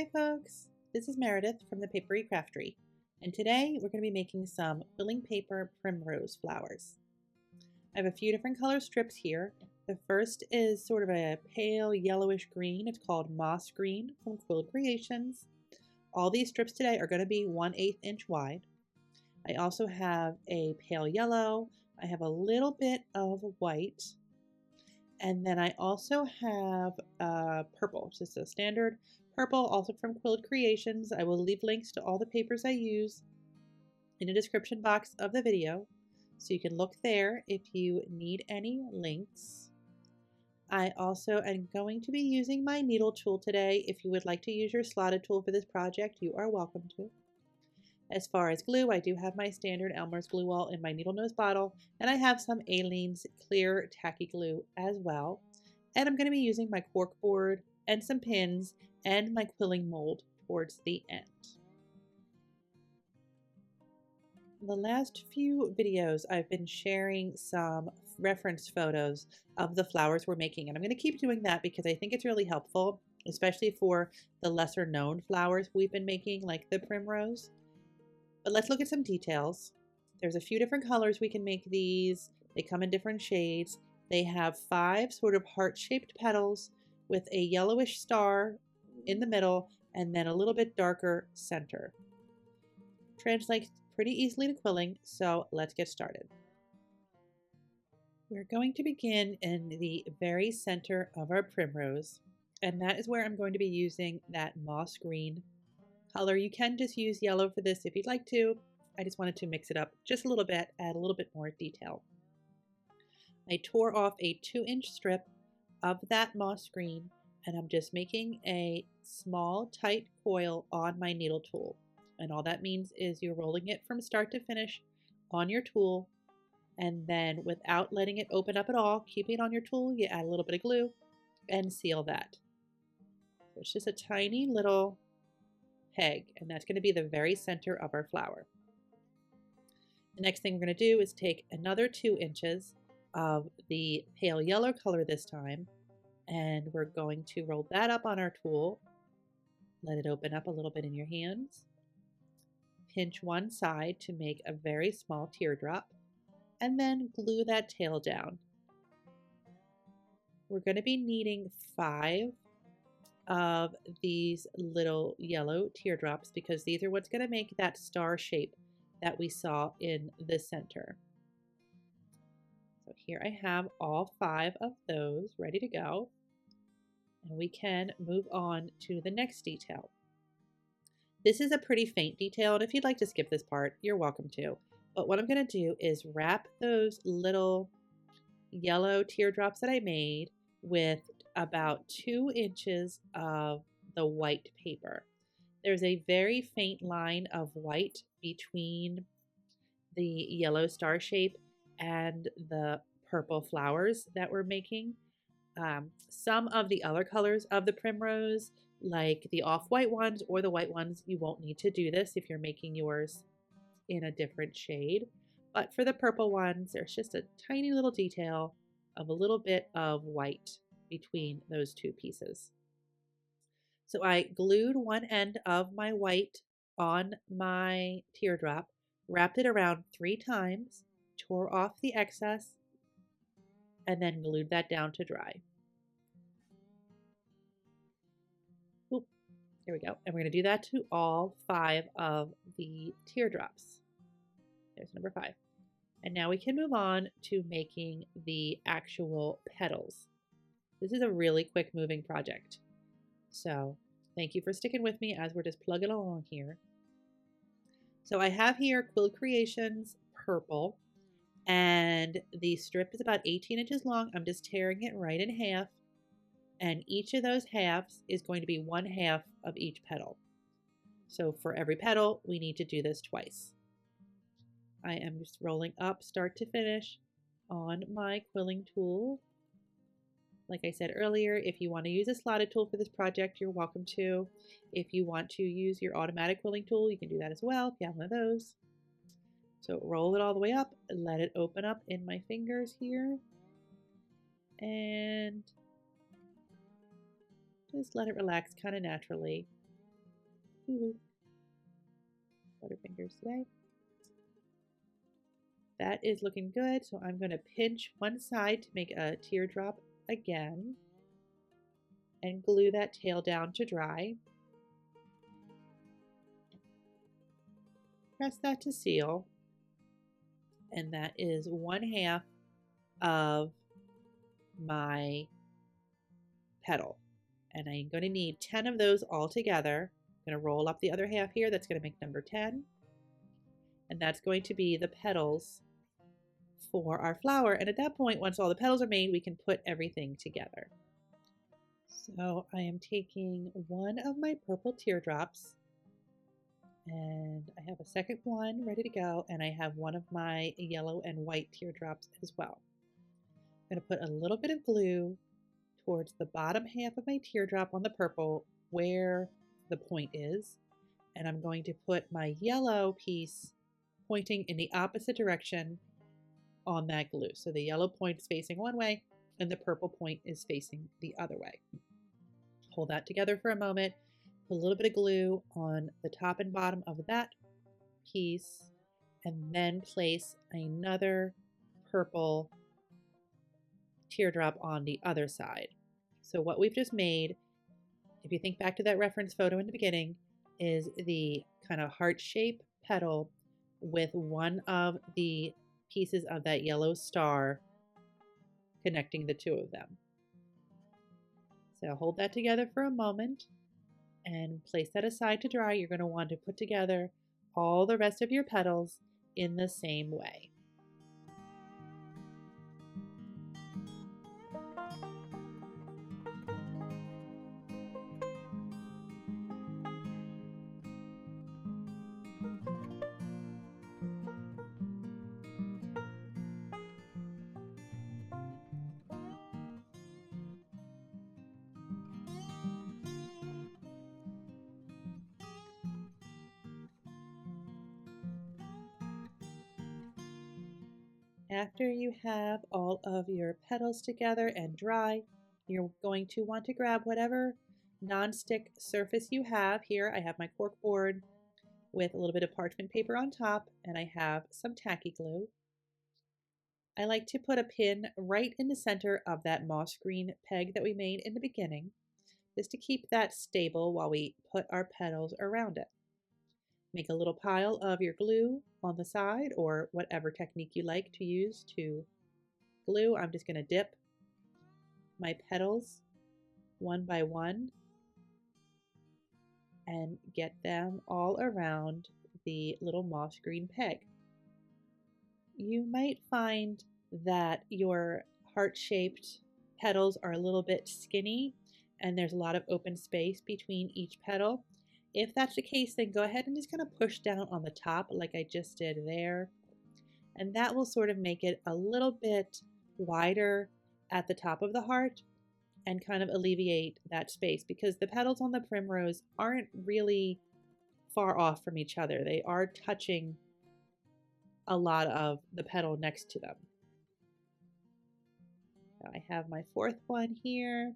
Hi folks, this is Meredith from the Papery Craftery, and today we're going to be making some quilling paper primrose flowers. I have a few different color strips here. The first is sort of a pale yellowish green. It's called Moss Green from Quill Creations. All these strips today are going to be 1/8 inch wide. I also have a pale yellow. I have a little bit of white. And then I also have purple, just a standard purple, also from Quill Creations. I will leave links to all the papers I use in the description box of the video, so you can look there if you need any links. I also am going to be using my needle tool today. If you would like to use your slotted tool for this project, you are welcome to. As far as glue, I do have my standard Elmer's glue wall in my needle nose bottle, and I have some Aleene's clear tacky glue as well. And I'm going to be using my cork board and some pins and my quilling mold towards the end. In the last few videos, I've been sharing some reference photos of the flowers we're making, and I'm going to keep doing that because I think it's really helpful, especially for the lesser known flowers we've been making, like the primrose. But let's look at some details. There's a few different colors we can make these. They come in different shades. They have 5 sort of heart-shaped petals with a yellowish star in the middle and then a little bit darker center. Translates pretty easily to quilling, so let's get started. We're going to begin in the very center of our primrose, and that is where I'm going to be using that moss green color. You can just use yellow for this if you'd like to. I just wanted to mix it up just a little bit, add a little bit more detail. I tore off a 2-inch strip of that moss green, and I'm just making a small tight coil on my needle tool. And all that means is you're rolling it from start to finish on your tool, and then without letting it open up at all, keeping it on your tool, you add a little bit of glue and seal that. So it's just a tiny little peg, and that's going to be the very center of our flower. The next thing we're going to do is take another 2 inches of the pale yellow color this time, and we're going to roll that up on our tool. Let it open up a little bit in your hands. Pinch one side to make a very small teardrop, and then glue that tail down. We're going to be needing 5 of these little yellow teardrops because these are what's going to make that star shape that we saw in the center. So here I have all 5 of those ready to go, and we can move on to the next detail. This is a pretty faint detail, and if you'd like to skip this part, you're welcome to. But what I'm going to do is wrap those little yellow teardrops that I made with about 2 inches of the white paper. There's a very faint line of white between the yellow star shape and the purple flowers that we're making. Some of the other colors of the primrose, like the off-white ones or the white ones, you won't need to do this if you're making yours in a different shade. But for the purple ones, there's just a tiny little detail of a little bit of white between those 2 pieces. So I glued one end of my white on my teardrop, wrapped it around 3 times, tore off the excess, and then glued that down to dry. Oop, there we go. And we're going to do that to all 5 of the teardrops. There's number 5. And now we can move on to making the actual petals. This is a really quick moving project. So thank you for sticking with me as we're just plugging along here. So I have here Quill Creations purple, and the strip is about 18 inches long. I'm just tearing it right in half, and each of those halves is going to be 1/2 of each petal. So for every petal, we need to do this twice. I am just rolling up start to finish on my quilling tool. Like I said earlier, if you want to use a slotted tool for this project, you're welcome to. If you want to use your automatic quilling tool, you can do that as well if you have one of those. So roll it all the way up, let it open up in my fingers here, and just let it relax kind of naturally. Ooh. Butterfingers today. That is looking good, so I'm going to pinch one side to make a teardrop again and glue that tail down to dry. Press that to seal, and that is 1/2 of my petal. And I'm going to need 10 of those all together. I'm going to roll up the other half here. That's going to make number 10. And that's going to be the petals for our flower. And at that point, once all the petals are made, we can put everything together. So I am taking one of my purple teardrops, and I have a second one ready to go, and I have one of my yellow and white teardrops as well. I'm going to put a little bit of glue towards the bottom half of my teardrop on the purple where the point is, and I'm going to put my yellow piece pointing in the opposite direction on that glue. So the yellow point is facing one way and the purple point is facing the other way. Hold that together for a moment, put a little bit of glue on the top and bottom of that piece, and then place another purple teardrop on the other side. So what we've just made, if you think back to that reference photo in the beginning, is the kind of heart-shaped petal with one of the pieces of that yellow star connecting the two of them. So hold that together for a moment and place that aside to dry. You're going to want to put together all the rest of your petals in the same way. After you have all of your petals together and dry, you're going to want to grab whatever non-stick surface you have. Here I have my cork board with a little bit of parchment paper on top, and I have some tacky glue. I like to put a pin right in the center of that moss green peg that we made in the beginning, just to keep that stable while we put our petals around it. Make a little pile of your glue on the side, or whatever technique you like to use to glue. I'm just going to dip my petals one by one and get them all around the little moss green peg. You might find that your heart-shaped petals are a little bit skinny and there's a lot of open space between each petal. If that's the case, then go ahead and just kind of push down on the top like I just did there. And that will sort of make it a little bit wider at the top of the heart and kind of alleviate that space, because the petals on the primrose aren't really far off from each other. They are touching a lot of the petal next to them. Now I have my fourth one here,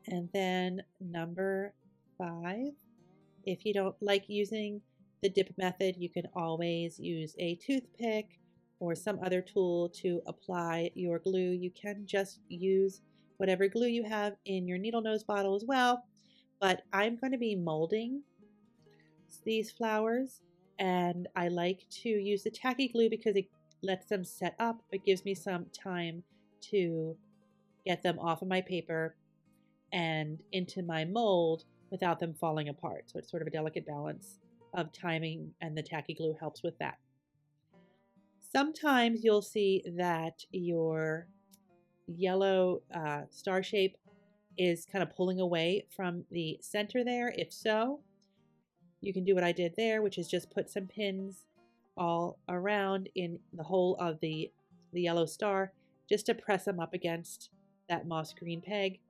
and then number 5. If you don't like using the dip method, you can always use a toothpick or some other tool to apply your glue. You can just use whatever glue you have in your needle nose bottle as well, but I'm going to be molding these flowers, and I like to use the tacky glue because it lets them set up. It gives me some time to get them off of my paper and into my mold without them falling apart. So it's sort of a delicate balance of timing, and the tacky glue helps with that. Sometimes you'll see that your yellow star shape is kind of pulling away from the center there. If so, you can do what I did there, which is just put some pins all around in the hole of the yellow star, just to press them up against that moss green peg.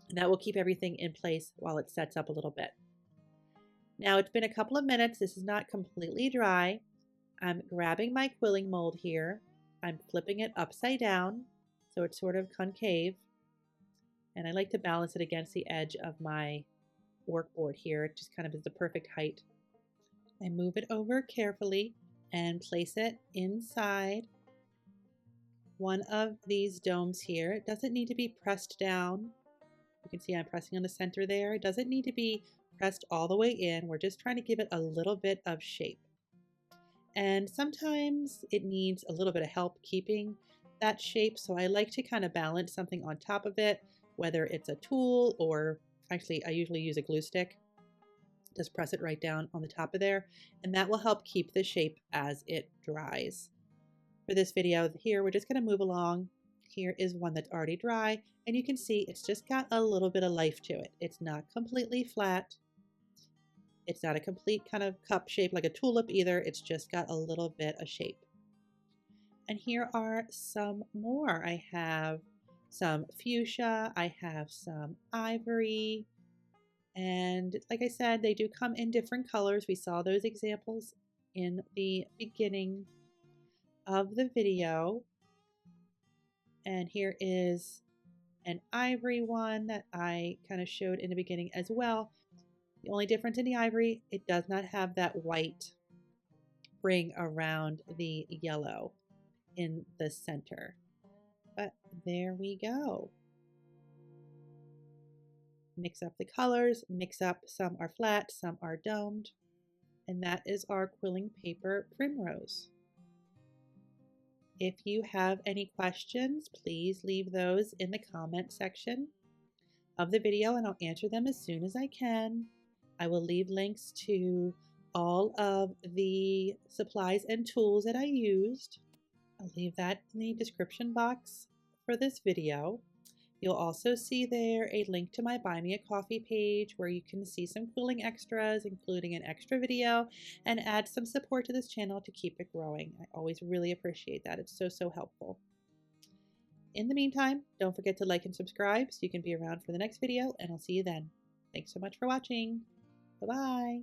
And that will keep everything in place while it sets up a little bit. Now it's been a couple of minutes. This is not completely dry. I'm grabbing my quilling mold here. I'm flipping it upside down so it's sort of concave. And I like to balance it against the edge of my work board here. It just kind of is the perfect height. I move it over carefully and place it inside one of these domes here. It doesn't need to be pressed down. You can see I'm pressing on the center there. It doesn't need to be pressed all the way in. We're just trying to give it a little bit of shape. And sometimes it needs a little bit of help keeping that shape. So I like to kind of balance something on top of it, whether it's a tool or actually I usually use a glue stick. Just press it right down on the top of there, and that will help keep the shape as it dries. For this video here, we're just going to move along. Here is one that's already dry, and you can see it's just got a little bit of life to it. It's not completely flat. It's not a complete kind of cup shape like a tulip either. It's just got a little bit of shape. And here are some more. I have some fuchsia. I have some ivory. And like I said, they do come in different colors. We saw those examples in the beginning of the video. And here is an ivory one that I kind of showed in the beginning as well. The only difference in the ivory, it does not have that white ring around the yellow in the center. But there we go. Mix up the colors, mix up, some are flat, some are domed, and that is our quilling paper Primrose. If you have any questions, please leave those in the comment section of the video and I'll answer them as soon as I can. I will leave links to all of the supplies and tools that I used. I'll leave that in the description box for this video. You'll also see there a link to my Buy Me a Coffee page where you can see some quilling extras, including an extra video, and add some support to this channel to keep it growing. I always really appreciate that. It's so helpful. In the meantime, don't forget to like and subscribe so you can be around for the next video, and I'll see you then. Thanks so much for watching. Bye-bye.